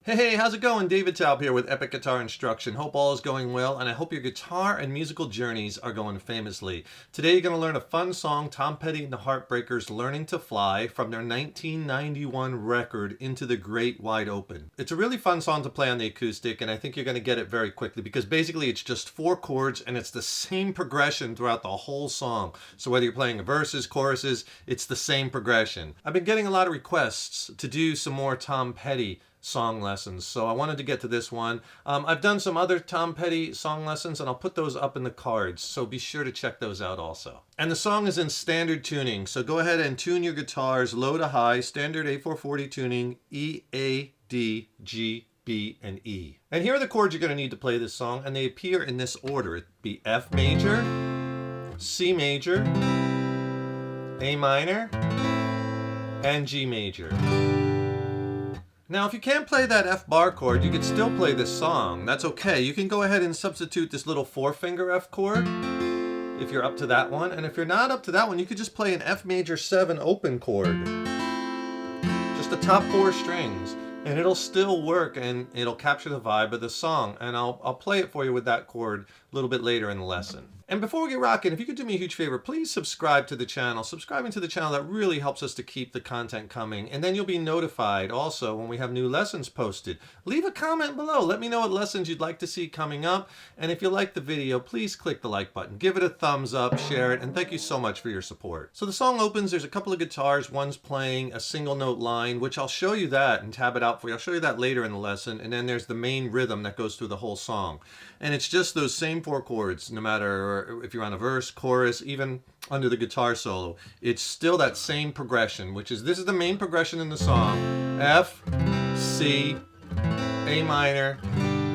Hey, how's it going? David Taub here with Epic Guitar Instruction. Hope all is going well, and I hope your guitar and musical journeys are going famously. Today you're going to learn a fun song, Tom Petty and the Heartbreakers' Learning to Fly, from their 1991 record, Into the Great Wide Open. It's a really fun song to play on the acoustic, and I think you're going to get it very quickly, because basically it's just 4 chords, and it's the same progression throughout the whole song. So whether you're playing verses, choruses, it's the same progression. I've been getting a lot of requests to do some more Tom Petty song lessons, so I wanted to get to this one. I've done some other Tom Petty song lessons, and I'll put those up in the cards, so be sure to check those out also. And the song is in standard tuning, so go ahead and tune your guitars low to high, standard A440 tuning, E, A, D, G, B, and E. And here are the chords you're going to need to play this song, and they appear in this order. It'd be F major, C major, A minor, and G major. Now, if you can't play that F bar chord, you can still play this song. That's okay. You can go ahead and substitute this little 4-finger F chord if you're up to that one. And if you're not up to that one, you could just play an F major 7 open chord. Just the top 4 strings. And it'll still work, and it'll capture the vibe of the song. And I'll play it for you with that chord a little bit later in the lesson. And before we get rocking, if you could do me a huge favor, please subscribe to the channel. Subscribing to the channel, that really helps us to keep the content coming. And then you'll be notified also when we have new lessons posted. Leave a comment below. Let me know what lessons you'd like to see coming up. And if you like the video, please click the like button. Give it a thumbs up, share it, and thank you so much for your support. So the song opens, there's a couple of guitars. One's playing a single note line, which I'll show you that and tab it out for you. I'll show you that later in the lesson. And then there's the main rhythm that goes through the whole song. And it's just those same 4 chords, no matter if you're on a verse, chorus, even under the guitar solo. It's still that same progression, which is, this is the main progression in the song. F, C, A minor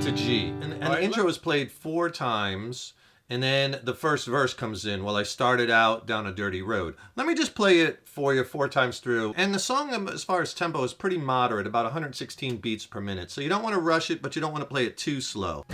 to G. And the intro is played 4 times, and then the first verse comes in. Well, I started out down a dirty road. Let me just play it for you 4 times through. And the song, as far as tempo, is pretty moderate, about 116 beats per minute. So you don't want to rush it, but you don't want to play it too slow.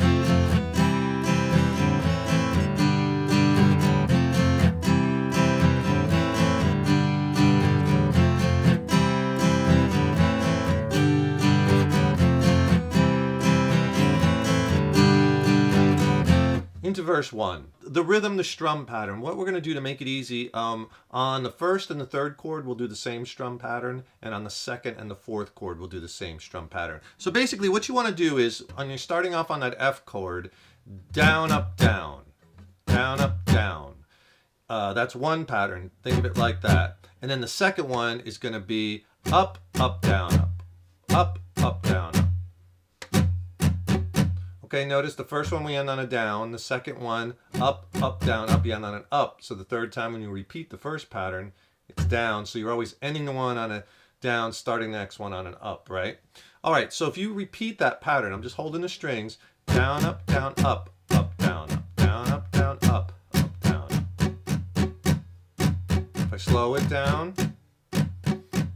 Into verse 1. The rhythm, the strum pattern. What we're going to do to make it easy, on the 1st and the 3rd chord, we'll do the same strum pattern, and on the 2nd and the 4th chord, we'll do the same strum pattern. So basically what you want to do is, when you're starting off on that F chord, down, up, down, down, up, down. That's one pattern. Think of it like that. And then the second one is going to be up, up, down, up, up, up, down, up. Okay, notice the first one we end on a down, the second one up, up, down, up, you end on an up. So the 3rd time when you repeat the first pattern, it's down. So you're always ending the one on a down, starting the next one on an up, right? All right, so if you repeat that pattern, I'm just holding the strings, down, up, down, up, up, down, up, down, up, down, up, up, down, up. If I slow it down,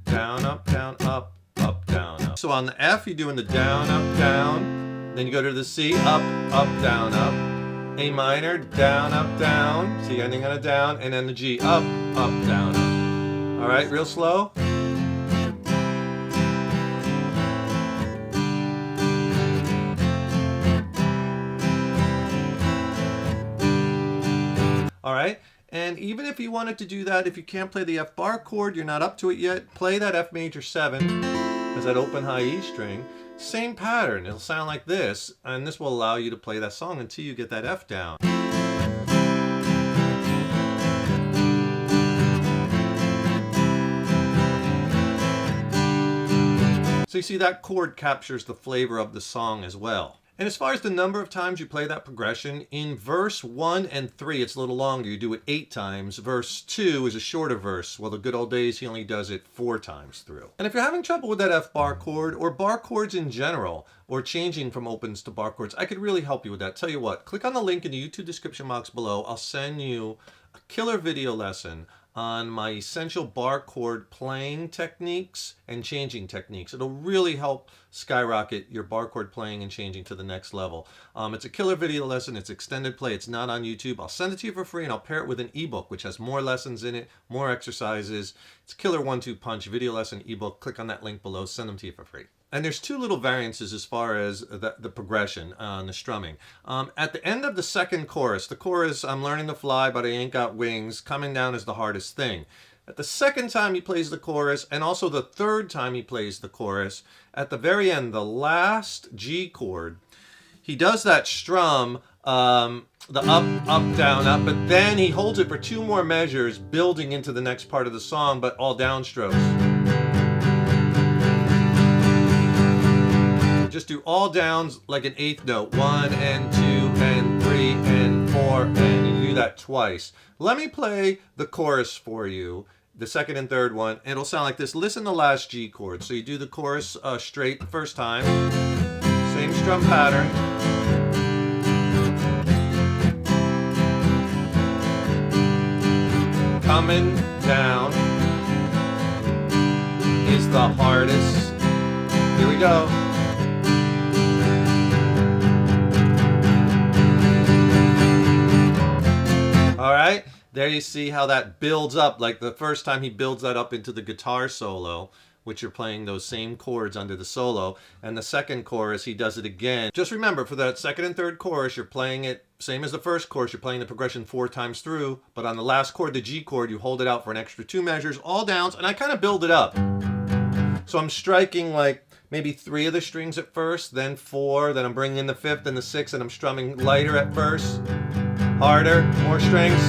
down, up, down, up, up, down, up. So on the F, you're doing the down, up, down. Then you go to the C, up, up, down, up. A minor, down, up, down. See, ending on a down. And then the G, up, up, down, up. All right, real slow. All right, and even if you wanted to do that, if you can't play the F bar chord, you're not up to it yet, play that F major 7 as that open high E string. Same pattern, it'll sound like this, and this will allow you to play that song until you get that F down. So you see that chord captures the flavor of the song as well. And as far as the number of times you play that progression, in verse 1 and 3, it's a little longer. You do it 8 times. Verse 2 is a shorter verse. Well, the good old days, he only does it 4 times through. And if you're having trouble with that F bar chord, or bar chords in general, or changing from opens to bar chords, I could really help you with that. Tell you what, click on the link in the YouTube description box below. I'll send you a killer video lesson on my essential bar chord playing techniques and changing techniques. It'll really help skyrocket your bar chord playing and changing to the next level. It's a killer video lesson. It's extended play. It's not on YouTube. I'll send it to you for free, and I'll pair it with an ebook which has more lessons in it, more exercises. It's a killer 1-2 punch video lesson ebook. Click on that link below. Send them to you for free. And there's two little variances as far as the progression on the strumming. At the end of the second chorus, the chorus, I'm learning to fly, but I ain't got wings, coming down is the hardest thing. At the second time he plays the chorus, and also the third time he plays the chorus, at the very end, the last G chord, he does that strum, the up, down, up, but then he holds it for two more measures, building into the next part of the song, but all downstrokes. Just do all downs like an eighth note. 1 and 2 and 3 and 4, and you do that twice. Let me play the chorus for you, the second and third one. It'll sound like this. Listen to the last G chord. So you do the chorus straight the first time. Same strum pattern. Coming down is the hardest. Here we go. All right, there you see how that builds up. Like the first time he builds that up into the guitar solo, which you're playing those same chords under the solo. And the second chorus, he does it again. Just remember, for that second and third chorus, you're playing it same as the first chorus. You're playing the progression 4 times through, but on the last chord, the G chord, you hold it out for an extra 2 measures, all downs, and I kind of build it up. So I'm striking like maybe 3 of the strings at first, then 4, then I'm bringing in the 5th and the 6th, and I'm strumming lighter at first, harder, more strings,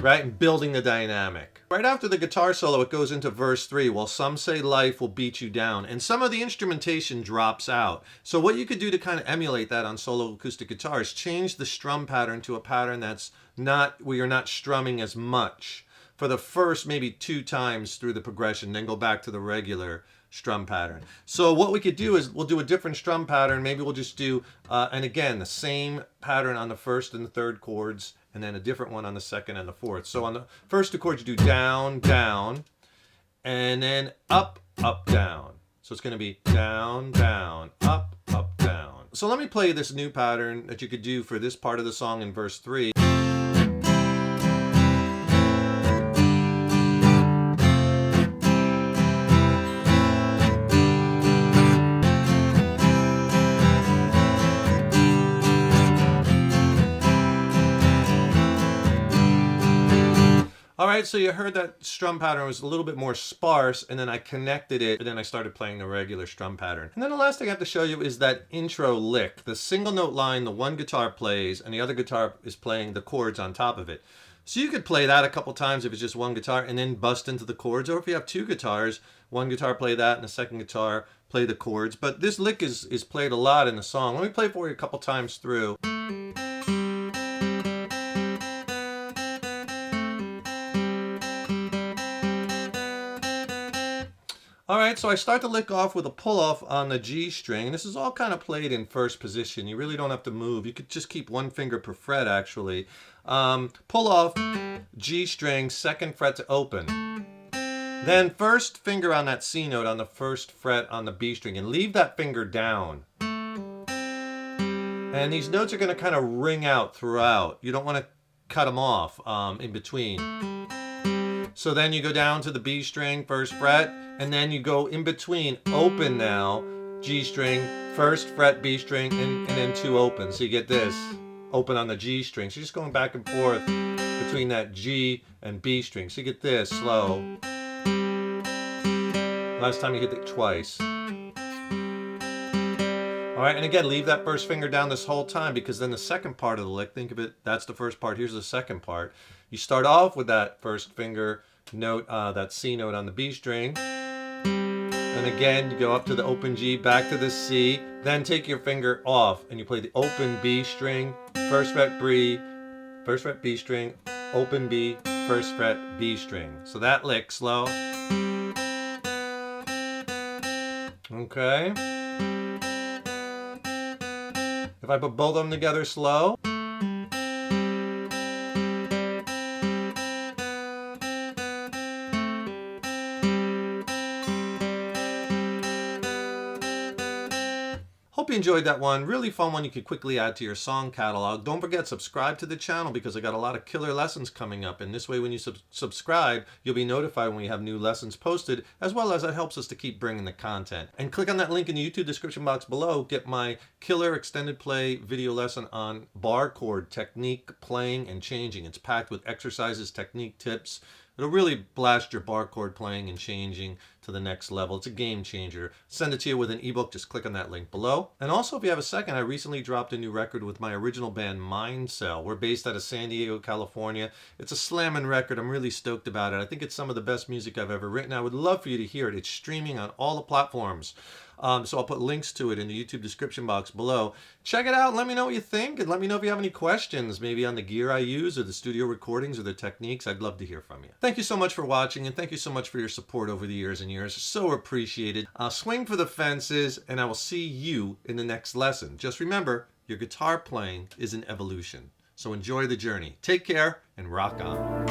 right? And building the dynamic. Right after the guitar solo, it goes into verse 3. Well, some say life will beat you down, and some of the instrumentation drops out. So what you could do to kind of emulate that on solo acoustic guitar is change the strum pattern to a pattern that's not, where you're not strumming as much for the first maybe 2 times through the progression, then go back to the regular strum pattern. So what we could do is we'll do a different strum pattern. Maybe we'll just do, and again, the same pattern on the first and the third chords, and then a different one on the second and the fourth. So on the first 2 chords, you do down, down, and then up, up, down. So it's going to be down, down, up, down. So let me play this new pattern that you could do for this part of the song in verse 3. All right, so you heard that strum pattern was a little bit more sparse, and then I connected it, and then I started playing the regular strum pattern. And then the last thing I have to show you is that intro lick, the single note line the one guitar plays, and the other guitar is playing the chords on top of it. So you could play that a couple times if it's just one guitar, and then bust into the chords, or if you have 2 guitars, one guitar play that, and the second guitar play the chords. But this lick is played a lot in the song. Let me play it for you a couple times through. All right, so I start the lick off with a pull-off on the G string. This is all kind of played in first position. You really don't have to move. You could just keep 1 finger per fret, actually. Pull off G string, 2nd fret to open. Then first finger on that C note on the 1st fret on the B string, and leave that finger down. And these notes are going to kind of ring out throughout. You don't want to cut them off in between. So then you go down to the B string, 1st fret, and then you go in between, open now, G string, 1st fret, B string, and then 2 open. So you get this, open on the G string. So you're just going back and forth between that G and B string. So you get this, slow. Last time you hit it twice. All right, and again, leave that 1st finger down this whole time, because then the second part of the lick, think of it, that's the first part, here's the second part. You start off with that 1st finger note, that C note on the B string. And again, you go up to the open G, back to the C, then take your finger off and you play the open B string, 1st fret B, 1st fret B string, open B, 1st fret B string. So that lick, slow. Okay. If I put both of them together slow. Hope you enjoyed that one. Really fun one you could quickly add to your song catalog. Don't forget, subscribe to the channel because I got a lot of killer lessons coming up. And this way, when you subscribe, you'll be notified when we have new lessons posted, as well as it helps us to keep bringing the content. And click on that link in the YouTube description box below. Get my killer extended play video lesson on bar chord technique, playing, and changing. It's packed with exercises, technique tips. It'll really blast your bar chord playing and changing to the next level. It's a game changer. Send it to you with an ebook. Just click on that link below. And also, if you have a second, I recently dropped a new record with my original band, Mind Cell. We're based out of San Diego, California. It's a slamming record. I'm really stoked about it. I think it's some of the best music I've ever written. I would love for you to hear it. It's streaming on all the platforms. So I'll put links to it in the YouTube description box below. Check it out and let me know what you think. And let me know if you have any questions, maybe on the gear I use or the studio recordings or the techniques. I'd love to hear from you. Thank you so much for watching, and thank you so much for your support over the years and years. So appreciated. Swing for the fences, and I will see you in the next lesson. Just remember, your guitar playing is an evolution. So enjoy the journey. Take care and rock on.